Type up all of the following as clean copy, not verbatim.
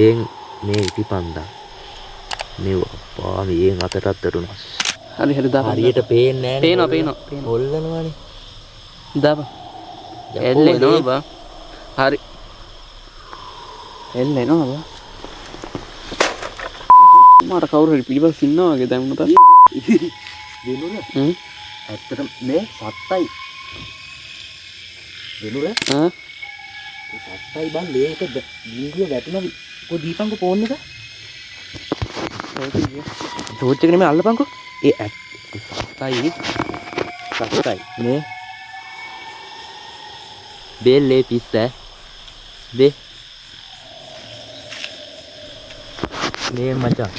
බෙන් මේ ඉටිපන්දා මේ අප්පා මේ අතටත් දරුණා. හරි දාපන්. හරියට පේන්නේ නැහැ. පේනවා. හොල්ලනවානේ. දාපන්. එල්ලෙනවා බා. හරි. එල්ලෙනවා බා. මට කවුරු හරි පිළිපස්ස ඉන්නවා වගේ දැන් මට. වෙනුර. ඇත්තටම මේ සත්තයි. වෙනුර. සත්තයි බං මේක වීඩියෝ වැටුණා. කො දීපන්කෝ ෆෝන් එක. ටෝච් එක නෙමෙයි අල්ලපන්කෝ. ඒ සත්තයි මේ බෙල්ලේ පිස්ස බේ මේ මචං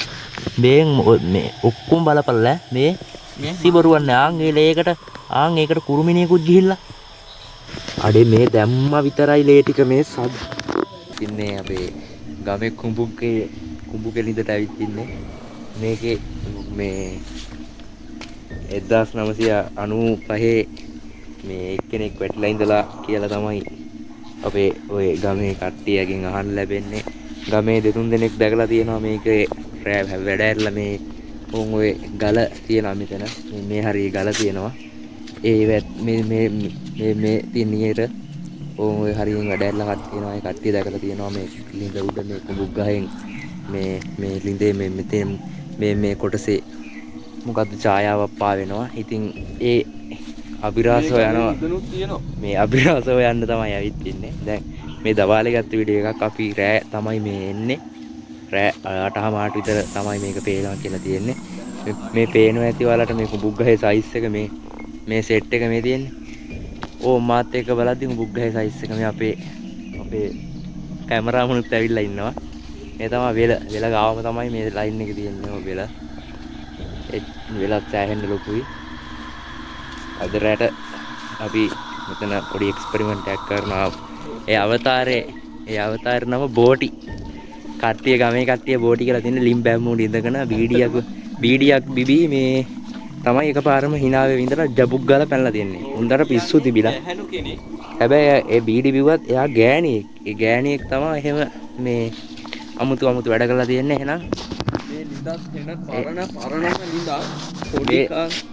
බෙන් මේ ඔක්කොම බලපල්ලා මේ සිබරුවන්නේ ආන් ඒකට කුරුමිනියකුත් ගිහිල්ලා අඩේ මේ දැම්ම විතරයි ලේ ටික මේ සද ඉන්නේ අපේ ගමේ කුඹුකේ ලිඳට ඇවිත් ඉන්නේ මේකේ මේ 1995 මේ එක්කෙනෙක් වැටිලා ඉඳලා කියලා තමයි අපේ ඔය ගමේ කට්ටියගෙන් අහන්න ලැබෙන්නේ. ගමේ දෙතුන් දෙනෙක් දැකලා තියෙනවා මේක වැඩ ඇරලා මේ උන් ඔය ගල තියෙනවා මෙතන. මේ හරිය ගල තියෙනවා. මේ තින්නියට උන් ඔය හරියෙන් වැඩ ඇරලා කට්ටියනවා. ඒ කට්ටිය දැකලා තියෙනවා මේ ලිඳ උඩ මේ කුඹුක් ගහෙන් මේ ලිඳේ මේ කොටසේ මොකද්ද ඡායාවක් පාවෙනවා. ඉතින් ඒ අභිරහසව යනවා. මේ අභිරහසව යන්න තමයි ඇවිත් ඉන්නේ. දැන් මේ දවාලේ ගත්ත වීඩියෝ එකක් අපි රෑ තමයි මේ එන්නේ. රෑ 8:00 විතර තමයි මේක පේනවා කියලා තියෙන්නේ. මේ පේනවා ඇති ඔයාලට මේ කුඹුග්ගහේ සයිස් එක මේ සෙට් එක මේ තියෙන්නේ. ඕ මාත් එක්ක බලද්දි කුඹුග්ගහේ සයිස් එක මේ අපේ කැමරාමනුත් ඇවිල්ලා ඉන්නවා. මේ තමයි වෙල ගාවම තමයි මේ ලයින් එක තියෙන්නේ. ඔය වෙලත් සෑහෙන්න ලොකුයි. අද රැට අපි මෙතන පොඩි එක්ස්පෙරිමන්ට් එකක් කරනවා. ඒ අවතාරේ නම බෝටි. ගමේ කට්ටිය බෝටි කියලා තියෙන ලිම් බැම්මුඩ ඉඳගෙන බීඩියක් බිබී මේ තමයි එකපාරම hinaවේ වින්දලා ජබුක් ගාලා පැනලා තියන්නේ. උන්දර පිස්සු තිබිලා. හැබැයි ඒ බීඩි බිව්වත් එයා ගෑණියෙක්. ඒ ගෑණියෙක් තමයි එහෙම මේ අමුතු වැඩ කරලා තියන්නේ. එහෙනම්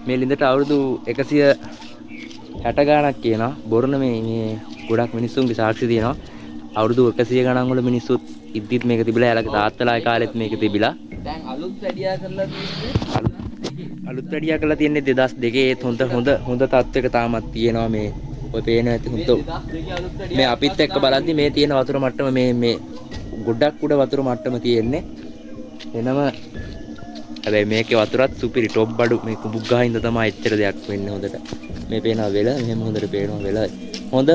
මේ ලිඳට අවුරුදු 160 ගාණක් කියනවා. බොරණ මේ ගොඩක් මිනිස්සුන්ගේ සාක්ෂි තියෙනවා. අවුරුදු 100 ගණන් වල මිනිස්සුත් ඉද්දිත් මේක තිබිලා යාලගේ තාත්තලාගේ කාලෙත් මේක තිබිලා. දැන් අලුත් වැඩියා කරලා තියෙන්නේ 2002 ඒත් හොඳ තත්ත්වයක තාමත් තියෙනවා මේ ඔය පේන ඇති හොඳ මේ අපිත් එක්ක බලද්දි මේ තියෙන වතුර මට්ටම මේ ගොඩක් උඩ වතුර මට්ටම තියෙන්නේ. එනම හැබැයි මේකේ වතුරත් සුපිරි ටොප් බඩු මේ කුඹුග්ගහින්ද තමයි එච්චර දෙයක් වෙන්නේ හොඳට. මේ පේනවා වෙල මෙහෙම හොඳට පේනවා වෙල. හොඳ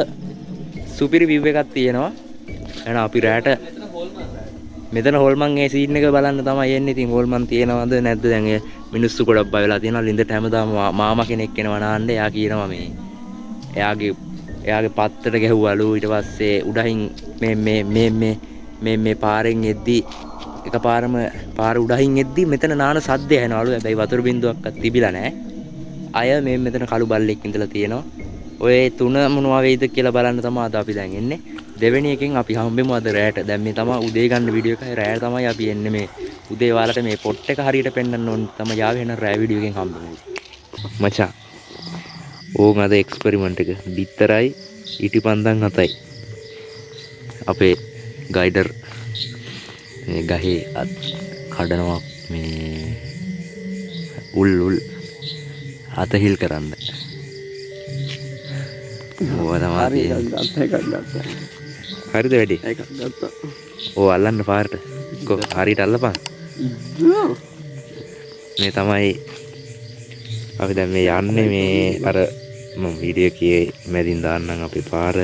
සුපිරි විව් එකක් තියෙනවා. එහෙනම් අපි රැට මෙතන හොල්මන් ඒ සීන් එක බලන්න තමයි එන්නේ. ඉතින් හොල්මන් තියෙනවද නැද්ද දැන් ඒ මිනිස්සු ගොඩක් බය වෙලා තියෙනවා. ලින්දට හැමදාම මාමා කෙනෙක් එනවා නාන්න. එයා කියනවා මේ එයාගේ පත්තට ගැහුවලු. ඊට පස්සේ උඩහින් මේ පාරෙන් එද්දි එකපාරම පාර උඩහින් එද්දි මෙතන නාන සද්ද ඇහෙනවලු. හැබැයි වතුර බින්දුවක්වත් තිබිලා නැහැ. අය මේ මෙතන කළු බල්ලෙක් ඉඳලා තියෙනවා. ඔය තුන මොනවා වෙයිද කියලා බලන්න තමයි අද අපි දැන් එන්නේ. දෙවෙනි එකෙන් අපි හම්බෙමු අද රැට. දැන් මේ තමයි උදේ ගන්න වීඩියෝ එකයි. රෑ තමයි අපි එන්නේ මේ උදේ වාලට මේ පොට් එක හරියට පෙන්වන්න ඕන තමයි යාවේ එන රෑ වීඩියෝ එකෙන් හම්බෙමු. මචං ඕන් අද එක්ස්පෙරිමන්ට් එක බිත්තරයි ඉටිපන්දන් 7යි. අපේ ගයිඩර් මේ ගහේ කඩනවා මේ උල් අතහිල් කරන්න. ඕවා තමයි හරිද වැඩි? එකක් ගත්තා. ඕ අල්ලන්න පාරට. හරියට අල්ලපන්. මේ තමයි අපි දැන් මේ යන්නේ මේ අර මම වීඩියෝ එකේ මැදින් දාන්නම් අපේ පාර.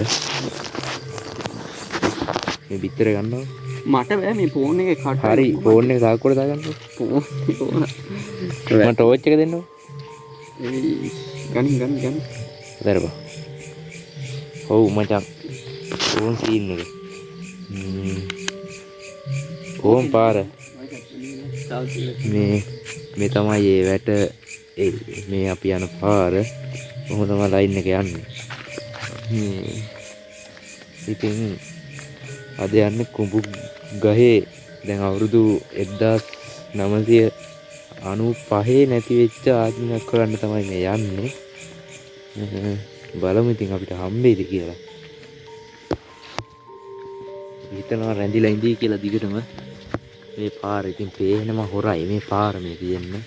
මේ පිටර ගන්නවා. මට බෑ මේ ෆෝන් එකේ කට්. හරි ෆෝන් එක සාක්කුවට දාගන්නකො. මම ටෝච් එක දෙන්නකො. ගන්න. දරපන්. ඔව් මචං. ඕන් සීන් එක. ඕම් පාර. මේ තමයි ඒ වැට මේ අපි යන පාර. කොහොම තමයි ලයින් එක යන්නේ. ඉතින් අද යන්නේ කුඹුග්ගහේ දැන් අවුරුදු 1995 නැති වෙච්ච ආත්මයක් කරන්න තමයි මේ යන්නේ. බලමු ඉතින් අපිට හම්බෙයිද කියලා. හිතනවා රැඳිලා ඉඳී කියලා දිගටම. මේ පාර ඉතින් පේනම හොරයි මේ පාර මේ තියෙන්නේ.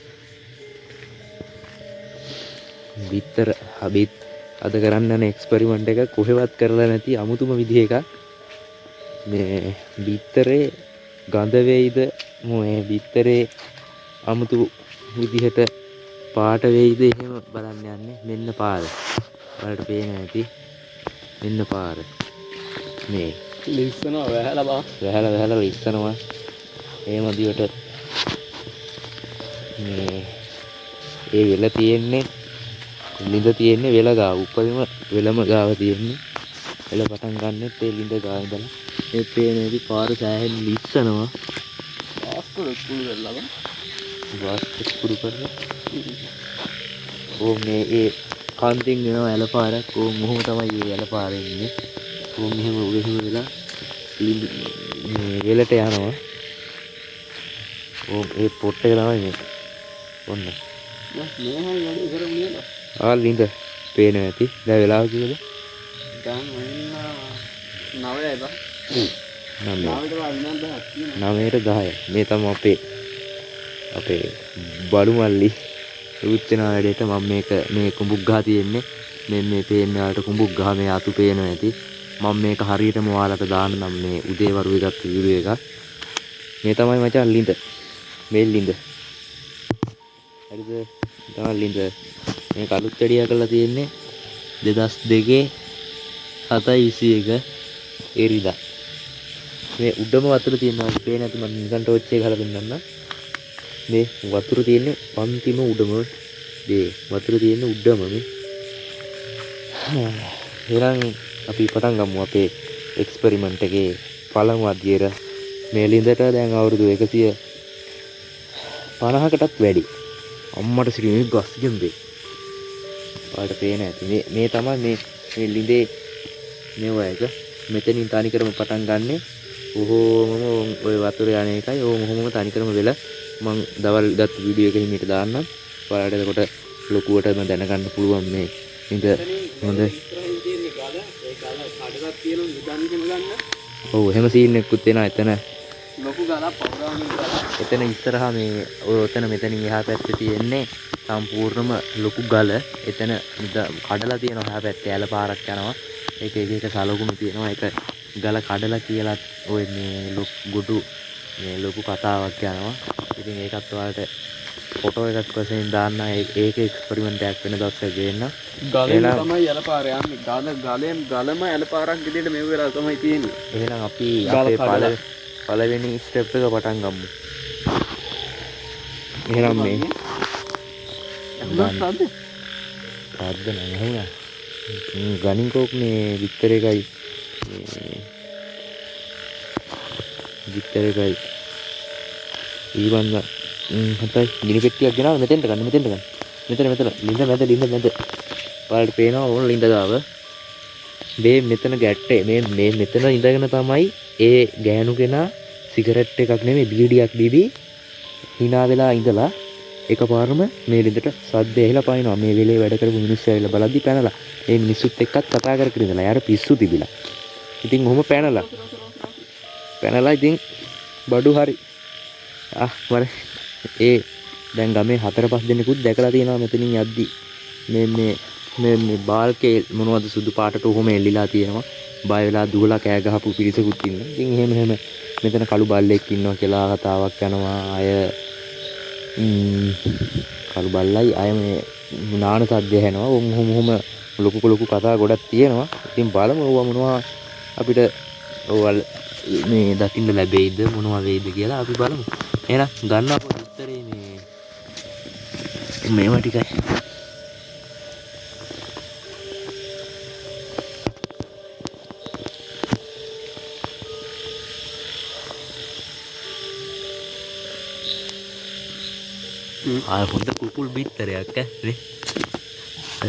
බිත්තර හබිත් අද කරන්න යන එක්ස්පෙරිමන්ට් එක කොහෙවත් කරලා නැති අමුතුම විදිහ එකක්. මේ බිත්තරේ ගඳ වෙයිද මේ බිත්තරේ අමුතු විදිහට පාට වෙයිද එහෙම බලන්න යන්නේ. මෙන්න පාර. ඔයාලට පේන්නේ නැති. මෙන්න පාර. මේ ලිස්සනවා වැහලා බා. වැහලා ඉස්සනවා. එහෙම දිවට මේ ඒ වෙල තියෙන්නේ ලිඳ තියෙන්නේ වෙල ගාව. උපරිම වෙලම ගාව තියෙන්නේ. වෙල පටන් ගන්නෙත් ඒ ලිඳ ගාව ඉඳලා. ඒ පේනේදී පාර සෑහෙන ලිස්සනවා. වාස්තු කුරු කරලා. මේ ඒ කාන්තින් වෙනවා ඇලපාරක්. මොහොම තමයි මේ ඇලපාරේ ඉන්නේ. මෙහෙම වෙලා මේ වෙලට යනවා. ඒ පොට් එක තමයි මේ. ඔන්න. මේහයි වැඩි කරමු නේද? ලිඳ පේනවා ඇති. දැන් වෙලාව කීයද? දැන් වෙන්න 9යි බා. 9ට විනාඩි 10ක් 9ට 10. මේ තමයි අපේ බඩු මල්ලි රුච්චනා වැඩේට මම මේ කුඹුක් ගහ තියෙන්නේ. මේ පේන්නේ ඔයාලට කුඹුක් ගහ මේ අතු පේනවා ඇති. මම මේක හරියටම ඔයාලට දාන්නම් මේ උදේ වරුවේ ගත්ත වීඩියෝ එකක්. මේ තමයි මචං ලිඳ. මේ ලිඳ. හරිද? තමයි ලිඳ. මේ කලුත් වැඩියා කරලා තියෙන්නේ 2002 7/21 එරිදා. මේ උඩම වතුර තියෙනවා. පේන්නේ නැති මම නිකන් ටෝච් එක ගහලා පෙන්නන්නම්. මේ වතුර තියෙන්නේ පන්තිම උඩම. මේ වතුර තියෙන්නේ උඩම මේ. එහෙනම් අපි පටන් ගමු අපේ එක්ස්පෙරිමන්ට් එකේ පළමු අධ්‍යයනය. මේ ලිඳට දැන් අවුරුදු 150කටත් වැඩි. අම්මට සිරිමේ ගස් ගෙම්බේ. ඔයාලට පේන ඇති. මේ තමයි මේ ලිඳේ මේව එක. මෙතනින් තනිකරම පටන් ගන්නෙ. ඔහොමම ඔය වතුර යන එකයි. ඔහොමම තනිකරම වෙලා මම දවල් ගත්ත වීඩියෝ එකකින් මේක දාන්නම්. ඔයාලට එතකොට ලොකුවටම දැනගන්න පුළුවන් මේ ලිඳ හොඳ. ඔව් එහෙම සීන් එකකුත් වෙනවා එතන. ලොකු ගලක් පවුරාගෙන එතන ඉස්සරහා මේ ඔතන මෙතනින් එහා පැත්තේ තියෙන්නේ සම්පූර්ණම ලොකු ගල. එතන කඩලා තියෙනවා එහා පැත්තේ ඇල පාරක් යනවා. ඒක එක සලකුණු තියෙනවා. ඒක ගල කඩලා කියලා ඔය මේ ගොඩු මේ ලොකු කතාවක් යනවා. ඉතින් ඒකත් ඔයාලට ෆොටෝ එකක් වශයෙන් දාන්න. ඒක එක්ස්පෙරිමන්ට් එකක් වෙන දවසක ගේන්න. ගලෙන් තමයි ඇල පාර යන්නේ. ගලම ඇල පාරක් විදිහට මෙව වෙලා තමයි තියෙන්නේ. එහෙනම් අපි අපේ පළවෙනි ස්ටෙප් එක පටන් ගමු. එහෙනම් මේ සද්ද නැහැ. ගණින්කෝක් මේ විතර එකයි ඊවන්න හතයි ගිනි පෙට්ටියක් ගෙනාවා. මෙතෙන්ට ගන්න. මෙතන ලිඳ මැද ඔයාලට පේනවා ඕන ලිඳ ගාව. මේ මෙතන ගැට්ටේ මේ මෙතන ඉඳගෙන තමයි ඒ ගෑනු කෙනා සිගරට් එකක් නෙමෙයි බීඩියක් බීබී hina වෙලා ඉඳලා එකපාරම මේ ලිඳට සද්ද ඇහිලා පනිනවා. මේ වෙලේ වැඩ කරපු මිනිස්සු ඇවිල්ලා බලද්දි පැනලා මේ මිනිස්සුත් එක්කත් කතා කර කර ඉඳලා යාර පිස්සු තිබිලා. ඉතින් ඔහොම පැනලා ඉතින් බඩු හරි මර ඒ දැන් ගමේ 4-5 දෙනෙකුත් දැකලා තියෙනවා මෙතනින් යද්දි මේ බාල්කේ මොනවද සුදු පාටට ඔහොම එල්ලිලා තියෙනවා. බය වෙලා දුවලා කෑ ගහපු පිරිසකුත් ඉන්නවා. ඉතින් එහෙම මෙතන කළු බල්ලෙක් ඉන්නවා කියලා කතාවක් යනවා. අය කළු බල්ලයි අය මේ නාන සද්ද ඇහෙනවා. ඔහොම ලොකු කතා ගොඩක් තියෙනවා. ඉතින් බලමු ඕවා මොනවා අපිට ඕවල් මේ දකින්න ලැබෙයිද මොනවා වෙයිද කියලා අපි බලමු. එහෙනම් ගන්නකො උත්තරේ මේවා ටිකයි. හොඳ කුකුල් බිත්තරයක් නේ.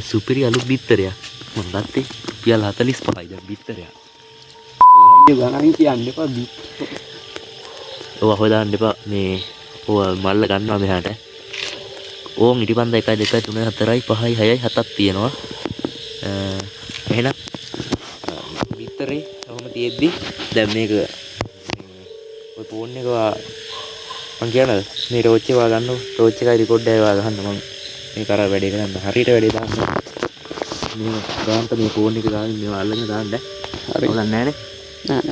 සුපිරි අලු බිත්තරයක්. මම ගත්තේ රුපියල් 45යි දැන් බිත්තරයක්. ගණන් කියන්න එපා. ඔය හොදාන්න එපා මේ ඔය මල්ල ගන්නවා මෙහාට ඕන් ඉටිපන්ද 1 2 3 4යි 5යි 6යි 7ක් තියෙනවා එහෙනම් විතරේ ඔහොම තියෙද්දි දැන් මේක ඔය ෆෝන් එක මං කියනද මේ ටෝච් එක ගන්නකො ටෝච් එකයි රෙකෝඩ් එකයි ගහන්න මං මේ කරා වැඩේ කරන්න හරියට වැඩේ දාන්න මේ ගාන්ට මේ ෆෝන් එක ගාන මේව අල්ලගෙන දාන්න හරි ඔලන්නේ නැහනේ නෑ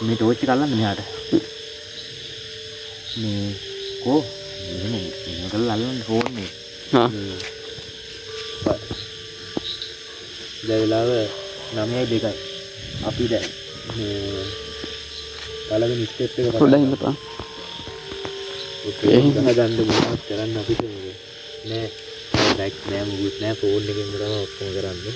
මේ ටෝච් එක අල්ලන්න මෙහාට මේ කෝ මේක අල්ලන්න ෆෝන් එක හා දැන් වෙලාව 9:02යි අපි දැන් මේ පළවෙනි ස්ටෙප් එක පොඩ්ඩක් ඉන්නපා ඔකේ ගහගන්න මොනවද කරන්න අපිට නෑ බෑක් නෑ මුකුත් නෑ ෆෝන් එකෙන් තමයි ඔක්කොම කරන්නේ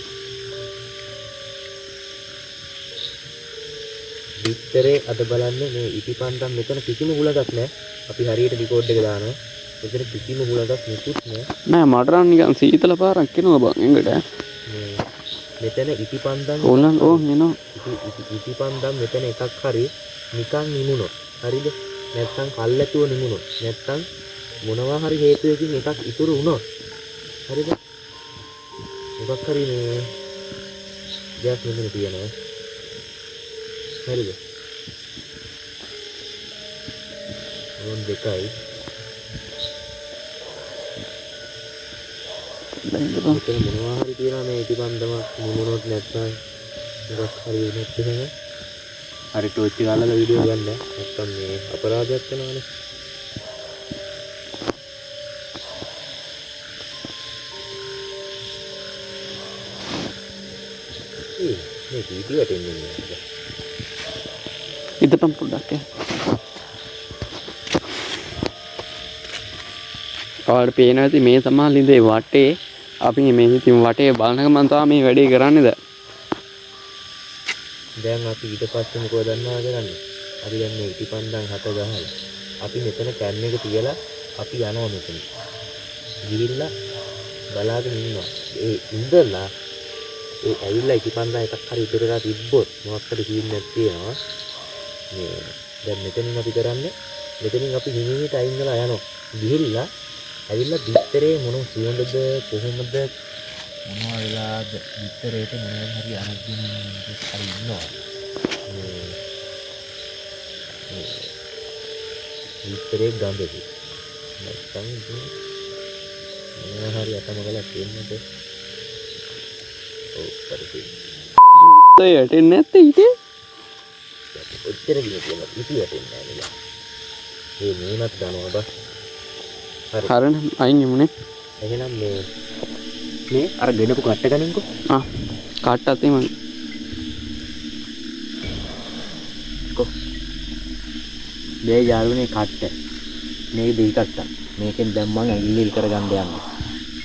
විතරේ අද බලන්නේ මේ ඉටිපන්දම් මෙතන කිසිම හුලඟක් නෑ අපි හරියට රෙකෝඩ් එක දානවා මෙතන කිසිම හුලඟක් නිකුත් නෑ මට නම් නිකන් සීතල පාරක් එනවා බං එංගට මෙතන ඉටිපන්දම් ඕනනම් ඕන් එනවා ඉටිපන්දම් මෙතන එකක් හරි නිකන් නිමුණොත් හරිද නැත්තම් කල්ැතුව නිමුණොත් නැත්තම් මොනවා හරි හේතුවකින් එකක් ඉතුරු වුණොත් හරිද මොකක් හරි මේ දෙයක් මෙතන තියෙනවා හරිද ඕන් දෙකයි මෙතන මොනවා හරි තියෙනවා මේ ඉටිපන්දම නිමුණොත් නැත්තම් මොකක් හරි වුණොත් එහෙම හරි ටෝච් එක අල්ලලා වීඩියෝ ගන්න නැත්තම් මේ අපරාධයක් වෙනවනේ මේ වීඩියෝ එන්නේ නේද ඉදපම් පොඩ්ඩක් ඔයාලට පේනවා ඇති මේ තමයි ලිඳේ වටේ අපි මේ ඉතින් වටේ බලනකම මම තමයි මේ වැඩේ කරන්නේ දැන් අපි ඊට පස්සේ මොකද දන්නවද කරන්නේ? අපි දැන් මේ ඉටිපන්දම් 7 ගහලා අපි මෙතන කැන් එක තියලා අපි යනවා මෙතන. ගිහිල්ලා බලාගෙන ඉන්නවා. ඒ ඉඳලා ඒ ඇවිල්ලා ඉටිපන්දම් එකක් හරි ඉතරලා තිබ්බොත් මොකක් හරි සීන්නක් තියෙනවා. මේ දැන් මෙතනින් අපි කරන්නේ මෙතනින් අපි හිමීට අයින් වෙලා යනවා. ගිහිල්ලා ඇවිල්ලා බිත්තරේ මොන සුවඳද කොහොමද මොනවා වෙලාද විතරේට මොනවා හරි අරගෙන හරි ඉන්නවා විතරේ ගඳද නැත්නම් මොනවා හරි අතමගලක් එන්නද ඔව් පරිදි ඒ යටින් නැත්තේ ඉතින් ඔච්චර ගිහින් ඉති යටින් නැහැ නේද ඒ මේවත් දානවා බස් හරින අයින් යමුනේ එහෙනම් මේ අර ගෙනපු කට්ට ගනින්කෝ කට්ටත් එමන් කො මේ යාළුවනේ කට්ට මේ දෙයි කට්ට මේකෙන් දැන් මම ඇඟිලි ඉල් කරගන්න යන්නේ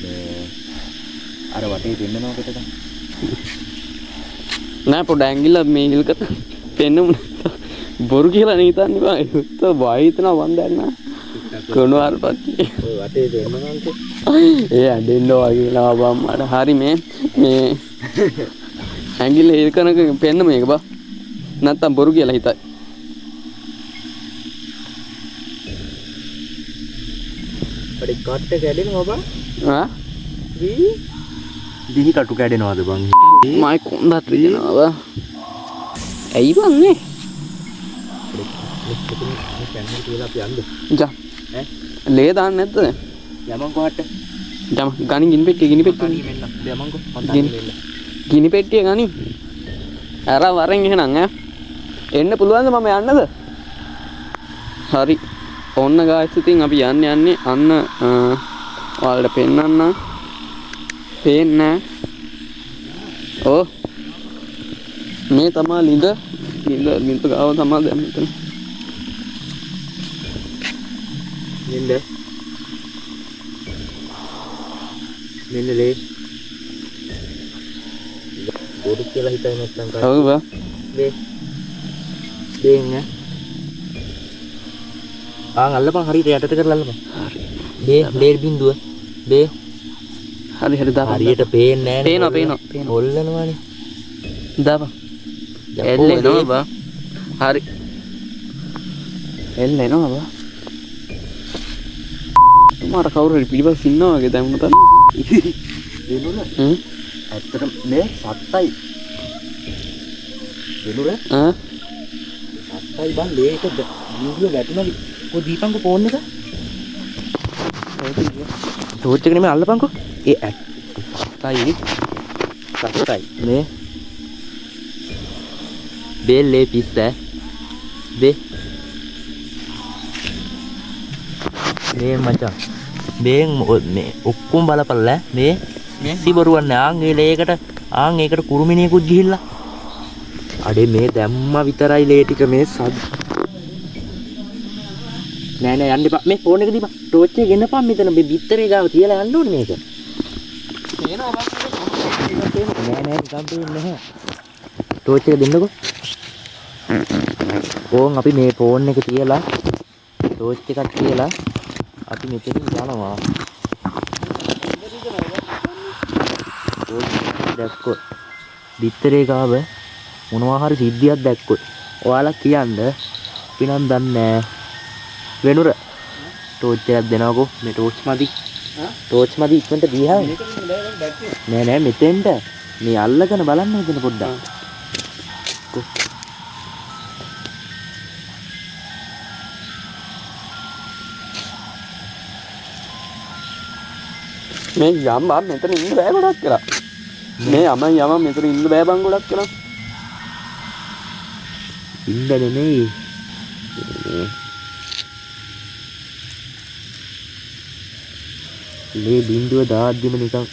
මේ අර වටේ දෙන්නනවා පිටට නෑ පොඩ ඇඟිල්ල මේ ඉල් කර පෙන්නමු බොරු කියලා නේ හිතන්නේ බා උත්ත වයිතන වන්දන්න කොනවාල්පත් ඔය වටේ දෙන්නනවා ඒ ඇඩෙන්න වගේ ලාබම් මට හරි මේ ඇඟිල්ල ඉල් කරනක පෙන්න මේක බා නැත්තම් බොරු කියලා හිතයි පරි කට්ට කැඩෙනවා බා ආ දිහි කටු කැඩෙනවද බං මයි කොන්දත් රිදෙනවා බා ඇයි බං මේ කැන්වර් කියලා අපි යන්න ජා ලේ දාන්න නැද්ද යමන් කොහට යම ගනි ගිනි පෙට්ටිය යමන්කෝ ගිනි පෙට්ටිය ගනි අර වරෙන් එහෙනම් ඈ එන්න පුළුවන්ද මම යන්නද හරි ඔන්න ගායිස් ඉතින් අපි යන්නේ අන්න ඔයාලට පෙන්නන්න පේන්නේ ඕ මේ තමයි ලිඳ ගාව තමයි දැන් මෙතන මෙන්න ලේ බොරු කියලා හිතයි නැත්නම් කාට ඔව් බා දෙන්න අල්ලපන් හරියට යටට කරලා අල්ලපන් හරි ලේ බින්දුව හරි දාපන් හරියට පේන්නේ නැහැ පේනවා හොල්ලනවානේ දාපන් එල්ලේ නෝ බා හරි එල්ල එනවා බා. මාර කවුරු හරි පිළිපස්ස ඉන්නවා වගේ දැන් උතන. දෙනුර. ඇත්තටම මේ සත්තයි. දෙනුර. සත්තයි බං ලේක වීඩියෝ වැටුණා. කො දීපංකෝ ෆෝන් එක. ටෝච් එක නෙමෙයි අල්ලපංකෝ. ඒ සත්තයි මේ බෙල්ලේ පිස්ස බේ මේ මචං මේ ඔක්කොම බලපල්ලා මේ සිබරුවන් ආන් ඒ ලේකට ආන් ඒකට කුරුමිනියකුත් ගිහිල්ලා අඩේ මේ දැම්මා විතරයි ලේ ටික මේ සද්ද නෑ නෑ යන්න එපා මේ ෆෝන් එක දීපන් ටෝච් එක ගෙන්නපන් මෙතන මේ බිත්තරේ ගාව තියලා යන්න ඕනේ මේක නෑ නෑ නිකන් දෙන්නේ නැහැ ටෝච් එක දෙන්නකෝ ඕන් අපි මේ ෆෝන් එක තියලා ටෝච් එකක් තියලා අපි මෙතනින් යනවා දැක්කොත් බිත්තරේ ගාව මොනවා හරි සිද්ධියක් දැක්කොත් ඔයාලා කියන්න අපි නම් දන්නේ නැහැ වෙනුර ටෝච් එකක් දෙනවකෝ මේ ටෝච් මදි ඉක්මනට දීහා නෑ නෑ මෙතෙන්ට මේ අල්ලගෙන බලන්න හදන පොඩ්ඩක් මේ යම් බා මෙතන ඉන්න බෑ ගොඩක් කියලා. මේ යම මෙතන ඉන්න බෑ බං ගොඩක් කියලා. ඉන්න නෙමෙයි. මේ බින්දුව දාද්දිම නිකන්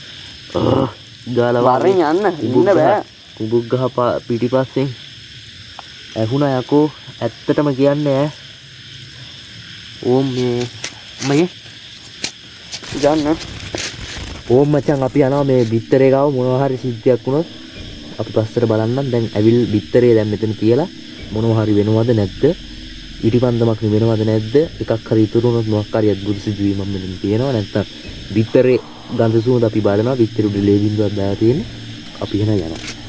ගාලා වරෙන් යන්න ඉන්න බෑ. කුඹුක් ගහ පිටිපස්සෙන් ඇහුණා යකෝ ඇත්තටම කියන්නේ ඈ. ඕම් මේ ගන්න ඕම් මචං අපි යනවා මේ බිත්තරේ ගාව මොනවා හරි සිද්ධියක් වුණොත් අපි පස්සට බලන්නම් දැන් ඇවිල් බිත්තරේ දැන් මෙතන තියලා මොනවා හරි වෙනවද නැද්ද ඉටිපන්දමක් වෙනවද නැද්ද එකක් හරි ඉතුරු වුණොත් මොකක් හරි අද්භූත සිදුවීමක් මෙතන තියෙනවා නැත්නම් බිත්තරේ ගඳ සුවඳ අපි බලනවා බිත්තරේ උඩ ලේ බින්දුවක් දාලා තියෙන්නේ අපි එහෙනම් යනවා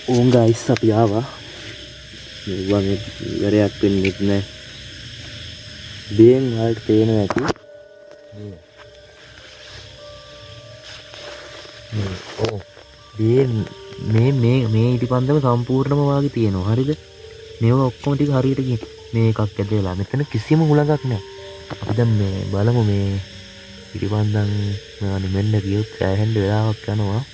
ඕන් ගයිස් අපි ආවා මෙවුවා මේ ඉවරයක් වෙන්නෙත් නෑ බේන් වලට පේනවා ඇති ඕ බේන් මේ ඉටිපන්දම සම්පූර්ණම වාගේ තියෙනවා හරිද මේවා ඔක්කොම ටික හරියට ගිහින් මේ එකක් ඇදලා මෙතන කිසිම හුලඟක් නෑ අපි දැන් මේ බලමු මේ ඉටිපන්දම් මෙවනි මෙන්න ගියොත් සෑහෙන්න වෙලාවක් යනවා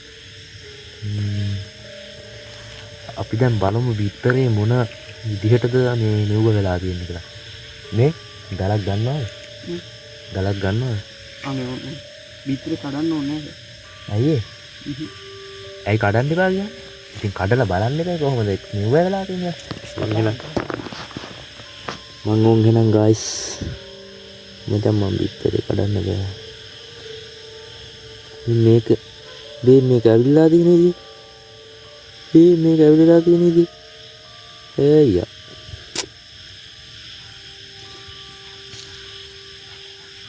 අපි දැන් බලමු බිත්තරේ මොන විදිහටද මේ මෙව්ව වෙලා තියෙන්නේ කියලා. මේ ගලක් ගන්නවද? ගලක් ගන්නවද? අනේ බිත්තරේ කඩන්න ඕනේ නැහැ. ඇයි ඒ? ඇයි කඩන්න එපා කියන්නේ? ඉතින් කඩලා බලන්න එපා කොහොමද මෙව්ව වෙලා තියෙන්නේ? මං ඕන් ගෙනන් ගයිස්. මචං මම බිත්තරේ කඩන්න බෑ. මේක ඇවිල්ලා තියෙන්නේ මේක ඇවිල්ලා තියෙන ඉතින්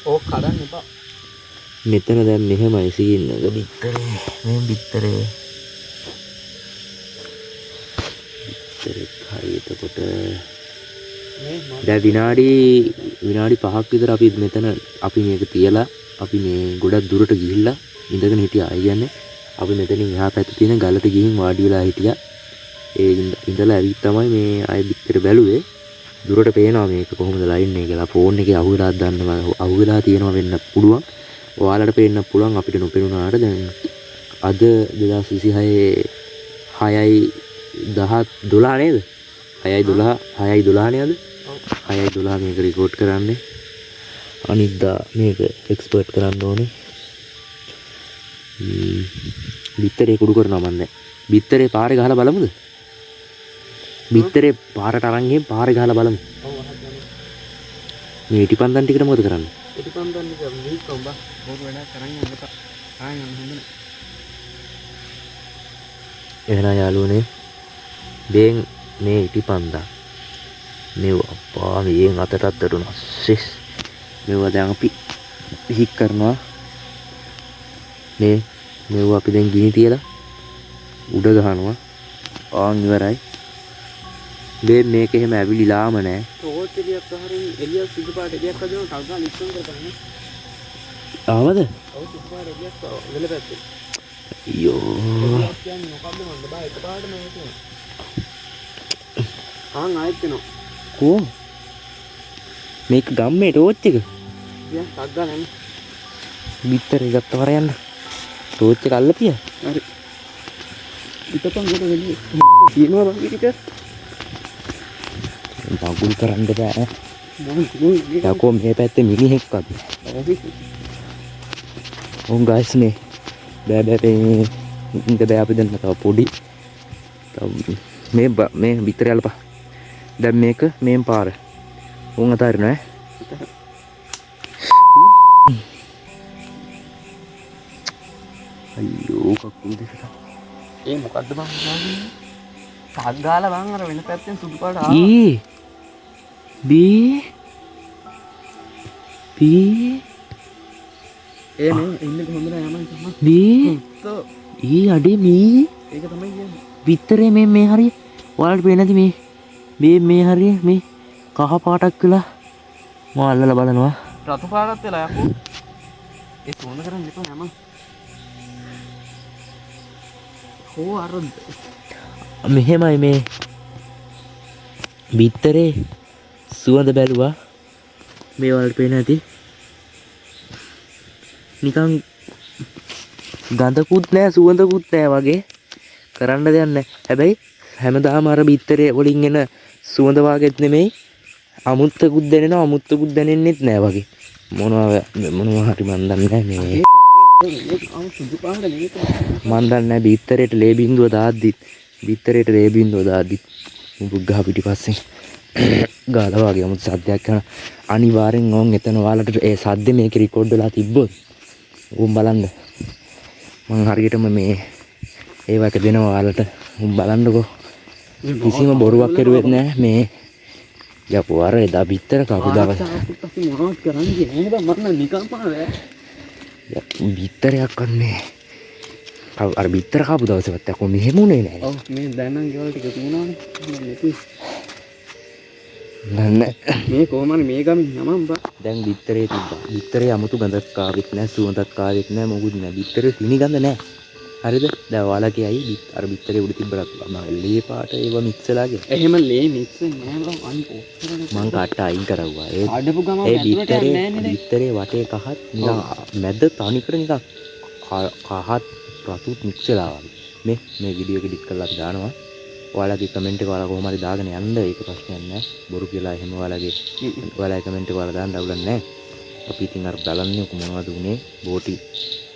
ඕක කඩන්න එපා. මෙතන දැන් මෙහෙමයි සීන් එක බිත්තරේ මේ බිත්තරේ හරි එතකොට දැන් විනාඩි 5ක් විතර අපි මෙතන අපි මේක තියලා අපි මේ ගොඩක් දුරට ගිහිල්ලා ඉඳගෙන හිටියා. ඒ කියන්නේ අපි මෙතනින් එහා පැත්තේ තියෙන ගලට ගිහින් වාඩි වෙලා හිටියා. ඒ ඉඳලා ඇවිත් තමයි මේ අය බිත්තර බැලුවේ. දුරට පේනවා මේක කොහොමද ලයින් එක කියලා. ෆෝන් එකේ අහුවෙලා දාන්න අහුවෙලා තියෙනවා වෙන්න පුළුවන්. ඔයාලට පේන්න පුළුවන් අපිට නොපෙනුනාට දැන් අද 2026 6:12 නේද? 6:12 නේද? 6:12 මේක රෙකෝඩ් කරන්නේ. අනිද්දා මේක එක්ස්පර්ට් කරන්න ඕනේ. බිත්තරේ කුඩු කරනවා මන් දැන්. බිත්තරේ පාරේ ගහලා බලමුද? බිත්තරේ පාරට අරන් ගිහින් පාරේ ගහලා බලමු. ඔව් අහක් යනවා. මේ ඉටිපන්දන් ටිකට මොකද කරන්නේ? ඉටිපන්දන් ටික මීක් කොම්බා බොරු වැඩක් කරන් යන්නක. ආයෙ යන්න හොඳ නෑ. එහෙනම් යාළුවනේ දැන් මේ ඉටිපන්දන් මේව අප්පා මේෙන් අතටත් දරුණා. සිස් මේව දැන් අපි පිහික් කරනවා. මේව අපි දැන් ගිනි තියලා උඩ ගහනවා. ආන් ඉවරයි. මේක එහෙම ඇවිලිලාම නෑ. ටෝච් එලියක් ගහරින් එලියක් සුදු පාට එලියක් හදනවා කල්ගා ලිස්සන් කරගන්න. ආවද? ඔව් සුදු පාට එලියක් වෙල පැත්තේ. අයියෝ. එලියක් කියන්නේ මොකක්ද මන්ද බා එකපාරටම ඒක. ආන් ආයෙත් එනවා. කො මේක ගම්මේ ටෝච් එක. යා කල්ගා නැන්නේ. බිත්තර ගත්ත වර යන්න. ටෝච් එක අල්ලපියා. හරි. පිටපන් කොට වෙන්නේ. කියනවා බං ටික. බගුල් කරන්න බෑ. මොන් යකෝ මේ පැත්තේ මිනිහෙක්වත්. උන් ගයිස් මේ බෑ ඉන්න බෑ අපි දැන් තව පොඩි. මේ බිත්තර යල්පා. දැන් මේක මේන් පාර. උන් අතාරිනවා ඈ. අයියෝ කකුල් දෙකට. ඒ මොකද්ද බං නෝන්නේ? සාත් ගාලා බං අර වෙන පැත්තෙන් සුදු පාට ආවා. බී ඒ නේ ඉන්නේ කොහොමද යමයි තමයි. බී අඩේ මේ ඒක තමයි කියන්නේ. බිත්තරේ මේ හරිය ඔයාලට පේන්නේ නැති මේ හරිය මේ කහ පාටක් වෙලා මම අල්ලලා බලනවා. රතු පාටක් වෙලා යකෝ. ඒ සෝන කරන් ඉතන යම. හෝ අර මෙහෙමයි මේ බිත්තරේ සුවඳ බැලුවා. මේ වලට පේන්නේ නැති නිකන් ගඳකුත් නෑ සුවඳකුත් නෑ වගේ කරන්න දෙයක් නෑ. හැබැයි හැමදාම අර බිත්තරේ වලින් එන සුවඳ වාගෙත් නෙමෙයි අමුත්තකුත් දැනෙනවා අමුත්තකුත් දැනෙන්නෙත් නෑ වගේ. මොනවා හරි මන් දන්නේ නෑ මේ මන් දන්නේ නෑ බිත්තරේට ලේ බින්දුව දාද්දි මුබුක් ගහ පිටිපස්සෙන් ගාලා වගේ අමුතු සද්දයක් කරන අනිවාර්යෙන් ඕන් එතන ඔයාලට ඒ සද්දේ මේක රෙකෝඩ් වෙලා තිබ්බොත් උන් බලන්න මං හරියටම මේ ඒව එක දෙනවා ඔයාලට උන් බලන්නකෝ කිසිම බොරුවක් කරුවෙත් නෑ මේ යකෝ අර එදා බිත්තර කපු දවස් අපි මොනවද කරන්නේ නේද මන්න නිකන් පාරේ බිත්තරයක්වත් මේ අර බිත්තර කපු දවසේවත් යකෝ මෙහෙම උනේ නෑ. ඔව් මේ දැන් නම් ගෙවල් ටික තුනනේ නෑ මේ කොහමද මේ ගමින් යමම් බා. දැන් බිත්තරේ තිබ්බා. බිත්තරේ 아무තු ගඳක් ආවෙත් නෑ සුවඳක් ආවෙත් නෑ මොකුත් නෑ. බිත්තරේ සිනි ගඳ නෑ. හරිද? දැන් ඔයාලා කියයි අර බිත්තරේ උඩ තිබ්බලක් මම ලේ පාට ඒව මික්ස්ලා ගියා. එහෙම ලේ මික්ස් නෑ බං අනික ඔච්චරනේ. මං කාට අයින් කරවුවා. ආඩපු ගම ඒ ඇතුලට යන්නේ නෑනේ. බිත්තරේ වටේ කහත් නිකන් මැද තනිකර නිකන් කහත් රතුත් මික්ස්ලා වගේ. මේ වීඩියෝ එක එඩිට් කරලා අපි දානවා. ඔයාලගේ කමෙන්ට් එක ඔයාලා කොහොම හරි දාගෙන යන්න. ඒක ප්‍රශ්නයක් නෑ. බොරු කියලා එහෙම ඔයාලගේ කමෙන්ට් එක ඔයාලා දාන්න අවුලක් නෑ. අපි ඉතින් අර බලන්නේ මොනවද උනේ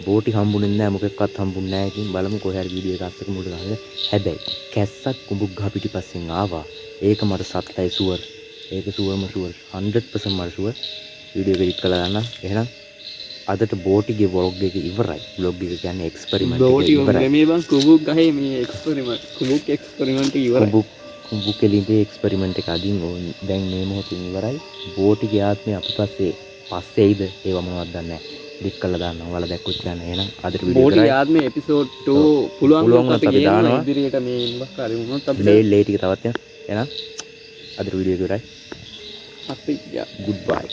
බෝටි හම්බුනේ නැහැ මොකෙක්වත් හම්බුනේ නැහැ ඉතින් බලමු කොහේ හරි වීඩියෝ එකක් අස්සක මුඩ ගහලා හැබැයි කැස්සක් කුඹුක් ගහ පිටිපස්සෙන් ආවා ඒක මට සත්‍යයි ෂුවර් ඒක ෂුවර්ම ෂුවර් 100% මට ෂුවර් වීඩියෝ එක එඩිට් කරලා දාන්න එහෙනම් අදට බෝටිගේ වලොග් එක ඉවරයි වලොග් එක කියන්නේ එක්ස්පෙරිමන්ට් එක ඉවරයි මේ බං කුඹුක් ගහේ මේ එක්ස්පෙරිමන්ට් ඉවරයි කුඹුක් එළියේ එක්ස්පෙරිමන්ට් එක අදින් දැන් මේ මොහොතින් ඉවරයි බෝටිගේ ආත්මය අපිපස්සේ පස්සේයිද ඒව මොනවද දන්නේ නැහැ. ලික් කරලා දාන්නවා. ඔයාලා දැක්කොත් කියන්න. එහෙනම් අදට වීඩියෝ බෝඩි කරයි. යාත්මේ එපිසෝඩ් 2 පුළුවන් පුළුවන් වුණොත් අපි අපි ගේනවා දානවා. ඉදිරියට මේ ඉන්බොක්ස් කරේ වුණොත් අපිට ලේ ටික තවත් යන. එහෙනම් අදට වීඩියෝ කරයි. අපි Goodbye.